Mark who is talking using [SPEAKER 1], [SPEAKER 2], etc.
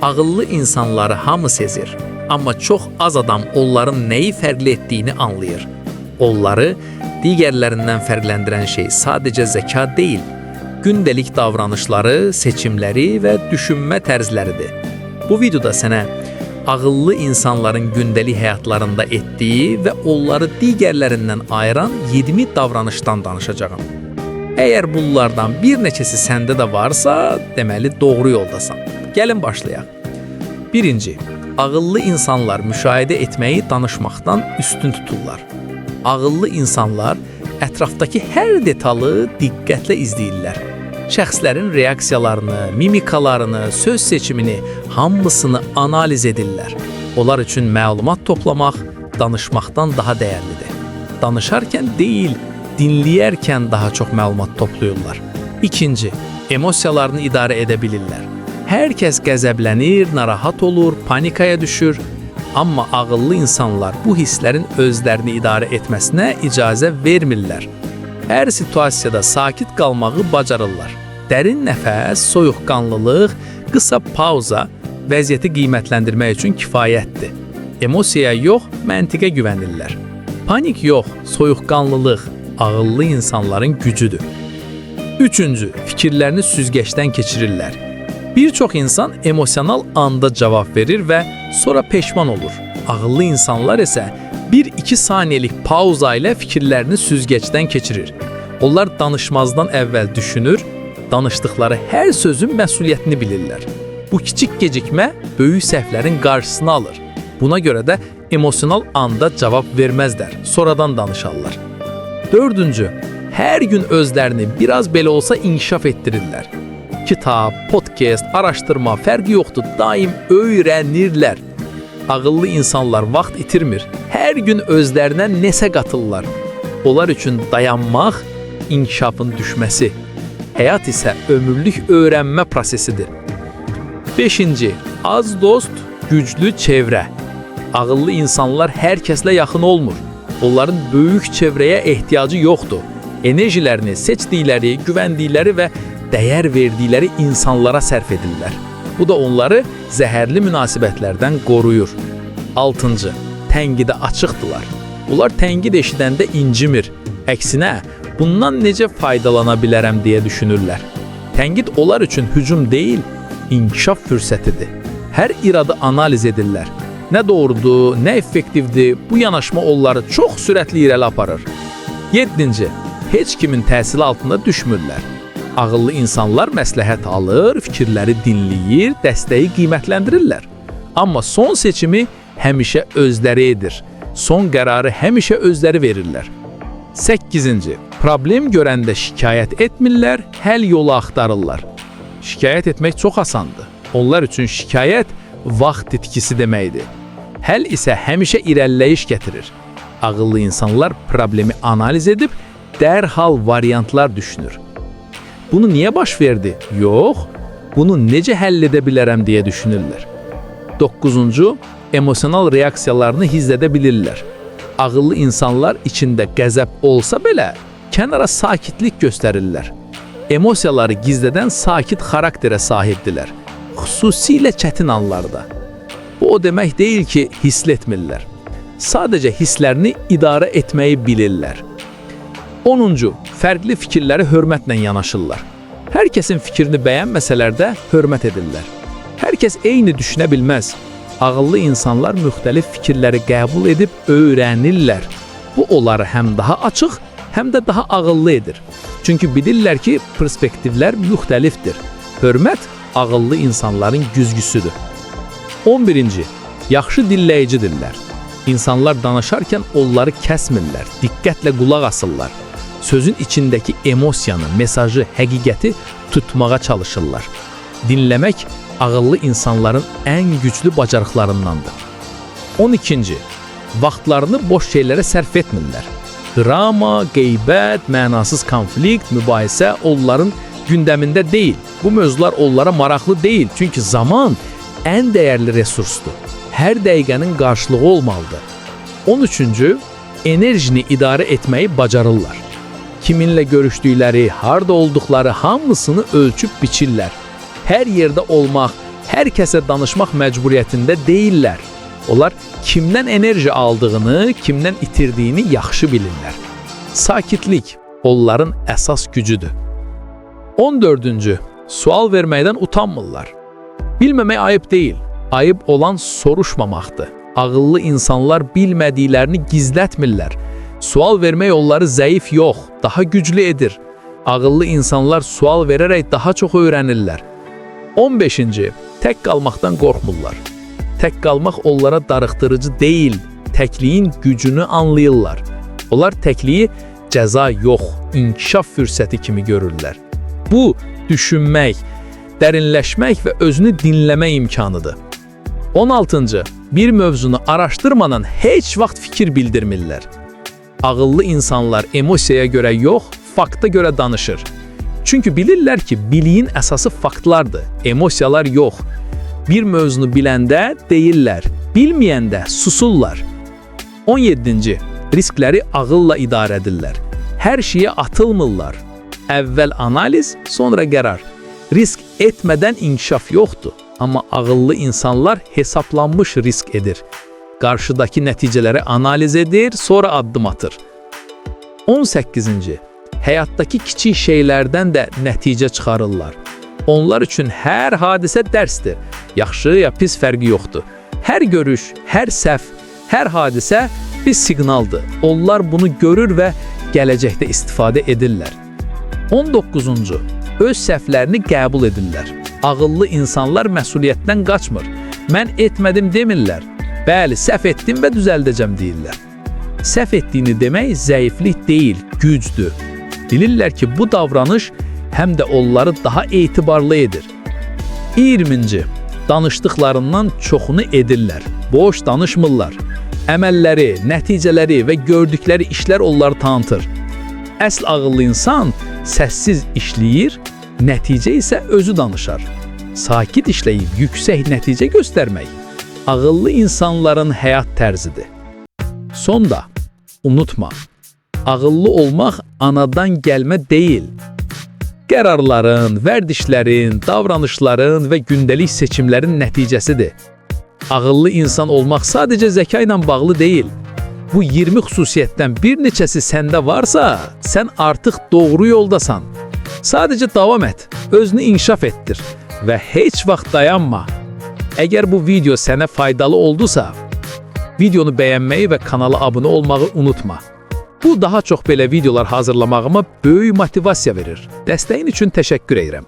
[SPEAKER 1] Ağıllı insanları hamı sezir, amma çox az adam onların nəyi fərqli etdiyini anlayır. Onları digərlərindən fərqləndirən şey sadəcə zəka deyil, gündəlik davranışları, seçimləri və düşünmə tərzləridir. Bu videoda sənə ağıllı insanların gündəlik həyatlarında etdiyi və onları digərlərindən ayıran 20 davranışdan danışacağam. Əgər bunlardan bir neçəsi səndə də varsa, deməli doğru yoldasan. Gəlin başlayaq. 1. Ağıllı insanlar müşahidə etməyi danışmaqdan üstün tuturlar. Ağıllı insanlar ətrafdakı hər detalı diqqətlə izləyirlər. Şəxslərin reaksiyalarını, mimikalarını, söz seçimini, hamısını analiz edirlər. Onlar üçün məlumat toplamaq danışmaqdan daha dəyərlidir. Danışarkən deyil, dinləyərkən daha çox məlumat toplayırlar. 2. Emosiyalarını idarə edə bilirlər. Hər kəs qəzəblənir, narahat olur, panikaya düşür. Amma ağıllı insanlar bu hisslərin özlərini idarə etməsinə icazə vermirlər. Hər situasiyada sakit qalmağı bacarırlar. Dərin nəfəs, soyuqqanlılıq, qısa pauza vəziyyəti qiymətləndirmək üçün kifayətdir. Emosiyaya yox, məntiqə güvənirlər. Panik yox, soyuqqanlılıq ağıllı insanların gücüdür. 3. Fikirlərini süzgəçdən keçirirlər. Bir çox insan emosional anda cavab verir və sonra peşman olur. Ağıllı insanlar isə 1-2 saniyelik pauza ilə fikirlərini süzgəçdən keçirir. Onlar danışmazdan əvvəl düşünür, danışdıqları hər sözün məsuliyyətini bilirlər. Bu kiçik gecikmə böyük səhvlərin qarşısını alır. Buna görə də emosional anda cavab verməzlər, sonradan danışarlar. 4. Hər gün özlərini biraz belə olsa inkişaf etdirirlər. Kitab, podcast, araşdırma, fərqi yoxdur, daim öyrənirlər. Ağıllı insanlar vaxt itirmir, hər gün özlərinə nəsə qatırlar. Onlar üçün dayanmaq, inkişafın düşməsi. Həyat isə ömürlük öyrənmə prosesidir. 5. Az dost, güclü çevrə. Ağıllı insanlar hər kəslə yaxın olmur. Onların böyük çevrəyə ehtiyacı yoxdur. Enerjilərini seçdikləri, güvəndikləri və dəyər verdikləri insanlara sərf edirlər. Bu da onları zəhərli münasibətlərdən qoruyur. 6. Tənqidə açıqdırlar. Onlar tənqid eşidəndə incimir. Əksinə, bundan necə faydalana bilərəm deyə düşünürlər. Tənqid onlar üçün hücum deyil, inkişaf fürsətidir. Hər iradı analiz edirlər. Nə doğrudur, nə effektivdir, bu yanaşma onları çox sürətli irəli aparır. 7. Heç kimin təsiri altında düşmürlər. Ağıllı insanlar məsləhət alır, fikirləri dinləyir, dəstəyi qiymətləndirirlər. Amma son seçimi həmişə özləri edir. Son qərarı həmişə özləri verirlər. 8. Problem görəndə şikayət etmirlər, həll yolu axtarırlar. Şikayət etmək çox asandır. Onlar üçün şikayət vaxt itkisi deməkdir. Həll isə həmişə irəliləyiş gətirir. Ağıllı insanlar problemi analiz edib, dərhal variantlar düşünür. Bunu niyə baş verdi? Yox, bunu necə həll edə bilərəm deyə düşünürlər. 9. Emosional reaksiyalarını hiss edə bilirlər. Ağıllı insanlar içində qəzəb olsa belə, kənara sakitlik göstərirlər. Emosiyaları gizlədən sakit xarakterə sahibdirlər, xüsusilə çətin anlarda. Bu o demək deyil ki, hissetmirlər. Sadəcə hisslərini idarə etməyi bilirlər. 10. Fərqli fikirləri hörmətlə yanaşırlar. Hər kəsin fikrini bəyənməsələr də hörmət edirlər. Hər kəs eyni düşünə bilməz. Ağıllı insanlar müxtəlif fikirləri qəbul edib öyrənirlər. Bu onları həm daha açıq, həm də daha ağıllı edir. Çünki bilirlər ki, perspektivlər müxtəlifdir. Hörmət ağıllı insanların güzgüsüdür. 11. Yaxşı dinləyicidirlər. İnsanlar danışarkən onları kəsmirlər, diqqətlə qulaq asırlar. Sözün içindəki emosiyanı, mesajı, həqiqəti tutmağa çalışırlar. Dinləmək ağıllı insanların ən güclü bacarıqlarındandır. 12. Vaxtlarını boş şeylərə sərf etmirlər. Drama, qeybət, mənasız konflikt, mübahisə onların gündəmində deyil. Bu mövzular onlara maraqlı deyil, çünki zaman ən dəyərli resursdur. Hər dəqiqənin qarşılığı olmalıdır. 13. Enerjini idarə etməyi bacarırlar. Kiminlə görüşdükləri, harda olduqları hamısını ölçüb biçirlər. Hər yerdə olmaq, hər kəsə danışmaq məcburiyyətində deyillər. Onlar kimdən enerji aldığını, kimdən itirdiyini yaxşı bilirlər. Sakitlik onların əsas gücüdür. 14-cü, sual verməkdən utanmırlar. Bilməmək ayıb deyil, ayıb olan soruşmamaqdır. Ağıllı insanlar bilmədiklərini gizlətmirlər. Sual vermək onları zəif yox, daha güclü edir. Ağıllı insanlar sual verərək daha çox öyrənirlər. 15-ci, tək qalmaqdan qorxmurlar. Tək qalmaq onlara darıxdırıcı deyil, təkliyin gücünü anlayırlar. Onlar təkliyi cəza yox, inkişaf fürsəti kimi görürlər. Bu, düşünmək, dərinləşmək və özünü dinləmək imkanıdır. 16-cı, bir mövzunu araşdırmadan heç vaxt fikir bildirmirlər. Ağıllı insanlar emosiyaya görə yox, fakta görə danışır. Çünki bilirlər ki, biliyin əsası faktlardır, emosiyalar yox. Bir mövzunu biləndə deyirlər, bilməyəndə susurlar. 17-ci, riskləri ağılla idarə edirlər. Hər şeyə atılmırlar. Əvvəl analiz, sonra qərar. Risk etmədən inkişaf yoxdur. Amma ağıllı insanlar hesablanmış risk edir. Qarşıdakı nəticələri analiz edir, sonra addım atır. 18-ci, həyatdakı kiçik şeylərdən də nəticə çıxarırlar. Onlar üçün hər hadisə dərsdir. Yaxşı ya pis fərqi yoxdur. Hər görüş, hər səhv, hər hadisə bir siqnaldır. Onlar bunu görür və gələcəkdə istifadə edirlər. 19-cu, öz səhvlərini qəbul edirlər. Ağıllı insanlar məsuliyyətdən qaçmır. Mən etmədim demirlər. Bəli, səhv etdim və düzəldəcəm deyirlər. Səhv etdiyini demək zəiflik deyil, gücdür. Bilirlər ki, bu davranış həm də onları daha etibarlı edir. 20-ci, danışdıqlarından çoxunu edirlər. Boş danışmırlar. Əməlləri, nəticələri və gördükləri işlər onları tanıtır. Əsl ağıllı insan səssiz işləyir, nəticə isə özü danışar. Sakit işləyib yüksək nəticə göstərmək ağıllı insanların həyat tərzidir. Sonda, unutma, ağıllı olmaq anadan gəlmə deyil. Qərarların, vərdişlərin, davranışların və gündəlik seçimlərin nəticəsidir. Ağıllı insan olmaq sadəcə zəka ilə bağlı deyil. Bu 20 xüsusiyyətdən bir neçəsi səndə varsa, sən artıq doğru yoldasan. Sadəcə davam et, özünü inkişaf etdir və heç vaxt dayanma. Əgər bu video sənə faydalı oldusa, videonu bəyənməyi və kanala abunə olmağı unutma. Bu daha çox belə videolar hazırlamağıma böyük motivasiya verir. Dəstəyin üçün təşəkkür edirəm.